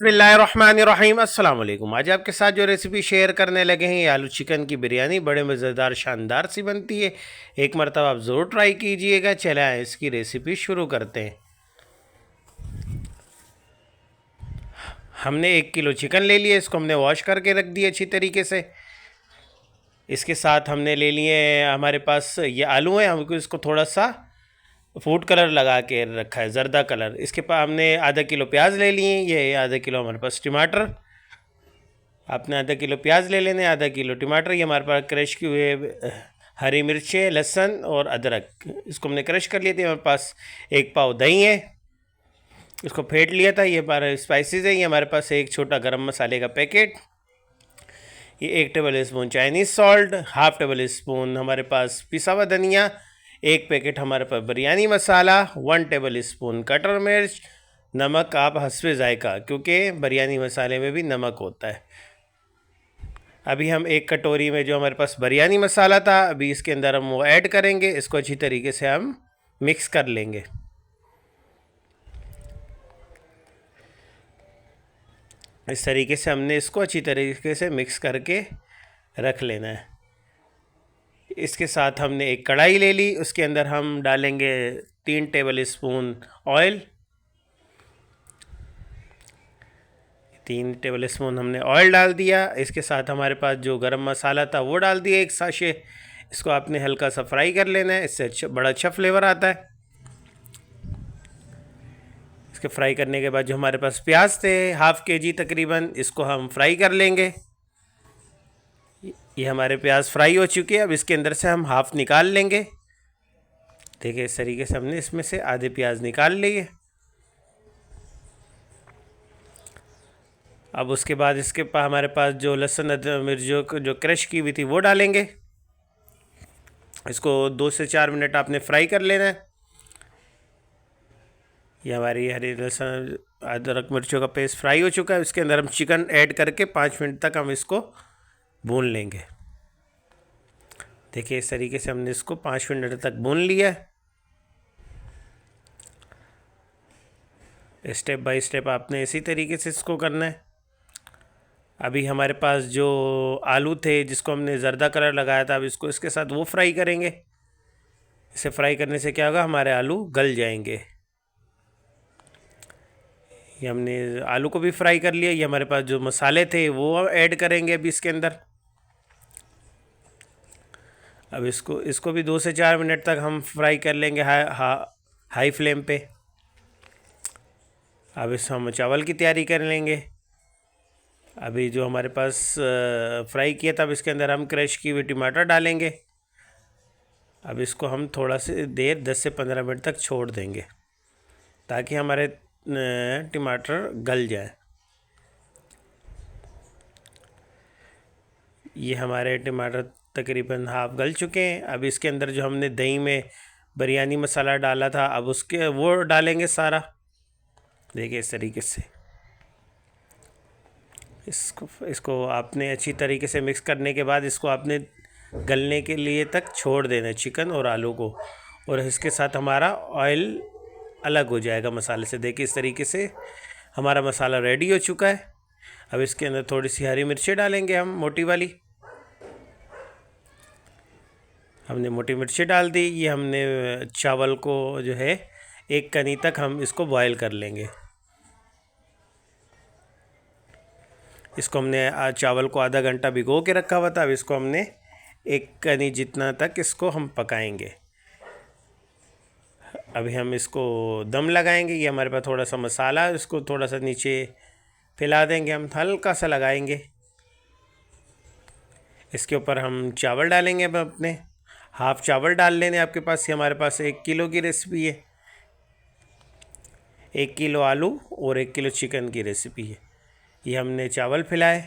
बिस्मिल्लाहिर्रहमानिर्रहीम अस्सलाम वालेकुम। आज आपके साथ जो रेसिपी शेयर करने लगे हैं ये आलू चिकन की बिरयानी बड़े मज़ेदार शानदार सी बनती है। एक मरतबा आप ज़रूर ट्राई कीजिएगा। चले आए इसकी रेसिपी शुरू करते हैं। हमने 1 किलो चिकन ले लिया, इसको हमने वॉश करके रख दिया अच्छी तरीके से। इसके साथ हमने ले लिए, हमारे पास ये आलू हैं, हमको इसको थोड़ा सा फूड कलर लगा के रखा है, ज़रदा कलर। इसके पास हमने आधा किलो प्याज ले लिए, ये आधा किलो हमारे पास टमाटर। आपने आधा किलो प्याज ले लेने, आधा किलो टमाटर। ये हमारे पास क्रश किए हुए हरी मिर्चें, लहसुन और अदरक, इसको हमने क्रश कर लिए थे। हमारे पास एक पाव दही है, इसको फेंट लिया था। ये हमारे स्पाइसेस है, ये हमारे पास एक छोटा गरम मसाले का पैकेट, ये 1 table spoon Chinese salt, half table spoon हमारे पास पिसा हुआ धनिया, एक पैकेट हमारे पास बिरयानी मसाला, 1 टेबल स्पून कटर मिर्च, नमक आप हस्बे जायका, क्योंकि बिरयानी मसाले में भी नमक होता है। अभी हम एक कटोरी में जो हमारे पास बिरयानी मसाला था, अभी इसके अंदर हम वो ऐड करेंगे। इसको अच्छी तरीके से हम मिक्स कर लेंगे। इस तरीके से हमने इसको अच्छी तरीके से मिक्स करके रख लेना है। इसके साथ हमने एक कढ़ाई ले ली, उसके अंदर हम डालेंगे 3 table spoon oil. 3 table spoon हमने ऑयल डाल दिया। इसके साथ हमारे पास जो गरम मसाला था वो डाल दिया, एक साशे। इसको आपने हल्का सा फ्राई कर लेना है, इससे बड़ा अच्छा फ्लेवर आता है। इसके फ्राई करने के बाद जो हमारे पास प्याज थे ½ kg तकरीबन, इसको हम फ्राई कर लेंगे। ये हमारे प्याज फ्राई हो चुके हैं। अब इसके अंदर से हम हाफ़ निकाल लेंगे। देखिए इस तरीके से हमने इसमें से आधे प्याज निकाल लिए। अब उसके बाद इसके पास हमारे पास जो लहसुन अदरक मिर्च जो क्रश की हुई थी वो डालेंगे। इसको 2 से 4 मिनट आपने फ्राई कर लेना है। ये हमारी हरी लहसुन अदरक मिर्चों का पेस्ट फ्राई हो चुका है। इसके अंदर हम चिकन ऐड करके 5 मिनट तक हम इसको भून लेंगे। देखिए इस तरीके से हमने इसको 5 मिनट तक भून लिया है। स्टेप बाय स्टेप आपने इसी तरीके से इसको करना है। अभी हमारे पास जो आलू थे जिसको हमने ज़रदा कलर लगाया था, अब इसको इसके साथ वो फ्राई करेंगे। इसे फ्राई करने से क्या होगा, हमारे आलू गल जाएंगे। ये हमने आलू को भी फ्राई कर लिया। ये हमारे पास जो मसाले थे वो ऐड करेंगे अभी इसके अंदर। अब इसको भी 2 से 4 मिनट तक हम फ्राई कर लेंगे हाई फ्लेम पे। अब इस हम चावल की तैयारी कर लेंगे। अभी जो हमारे पास फ्राई किया था, अब इसके अंदर हम क्रश की हुई टमाटर डालेंगे। अब इसको हम थोड़ा से देर 10 से 15 मिनट तक छोड़ देंगे ताकि हमारे टमाटर गल जाए। ये हमारे टमाटर तकरीबन हाफ गल चुके हैं। अब इसके अंदर जो हमने दही में बिरयानी मसाला डाला था, अब उसके वो डालेंगे सारा। देखिए इस तरीके से इसको आपने अच्छी तरीके से मिक्स करने के बाद इसको आपने गलने के लिए तक छोड़ देना है चिकन और आलू को, और इसके साथ हमारा ऑयल अलग हो जाएगा मसाले से। देखिए इस तरीके से हमारा मसाला रेडी हो चुका है। अब इसके अंदर थोड़ी सी हरी मिर्चें डालेंगे हम, मोटी वाली। हमने मोटी मिर्ची डाल दी। ये हमने चावल को जो है 1 कनी तक हम इसको बॉयल कर लेंगे। इसको हमने आज चावल को आधा घंटा भिगो के रखा हुआ था। अब इसको हमने 1 कनी जितना तक इसको हम पकाएंगे। अभी हम इसको दम लगाएंगे। ये हमारे पास थोड़ा सा मसाला, इसको थोड़ा सा नीचे फैला देंगे, हम हल्का सा लगाएंगे। इसके ऊपर हम चावल डालेंगे। अब अपने हाफ़ चावल डाल लेने आपके पास। ये हमारे पास 1 किलो की रेसिपी है, 1 किलो आलू और 1 किलो चिकन की रेसिपी है। ये हमने चावल फैलाए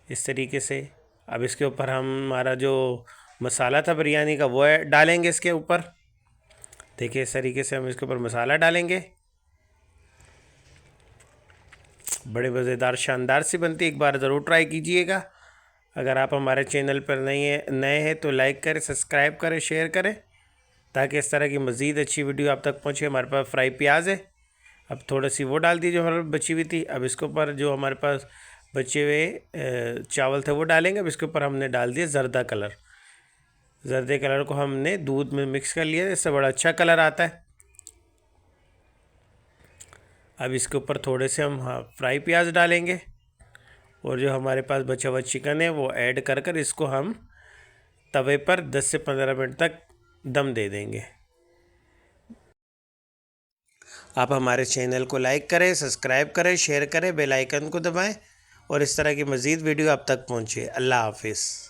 इस तरीके से। अब इसके ऊपर हम हमारा जो मसाला था बिरयानी का वो डालेंगे इसके ऊपर। देखिए इस तरीके से हम इसके ऊपर मसाला डालेंगे। बड़े मज़ेदार शानदार सी बनती है, एक बार ज़रूर ट्राई कीजिएगा। अगर आप हमारे चैनल पर नए हैं तो लाइक करें, सब्सक्राइब करें, शेयर करें ताकि इस तरह की मज़ीद अच्छी वीडियो आप तक पहुँचे। हमारे पास फ्राई प्याज है, अब थोड़ी सी वो डाल दी जो हमारे बची हुई थी। अब इसके ऊपर जो हमारे पास बचे हुए चावल थे वो डालेंगे। अब इसके ऊपर हमने डाल दिया जर्दा कलर। जर्दे कलर को हमने दूध में मिक्स कर लिया, इससे बड़ा अच्छा कलर आता है। अब इसके ऊपर थोड़े से हम फ्राई प्याज डालेंगे और जो हमारे पास बचा हुआ चिकन है वो ऐड कर कर इसको हम तवे पर 10 से 15 मिनट तक दम दे देंगे। आप हमारे चैनल को लाइक करें, सब्सक्राइब करें, शेयर करें, बेल आइकन को दबाएं और इस तरह की मज़ीद वीडियो आप तक पहुंचे। अल्लाह हाफिज़।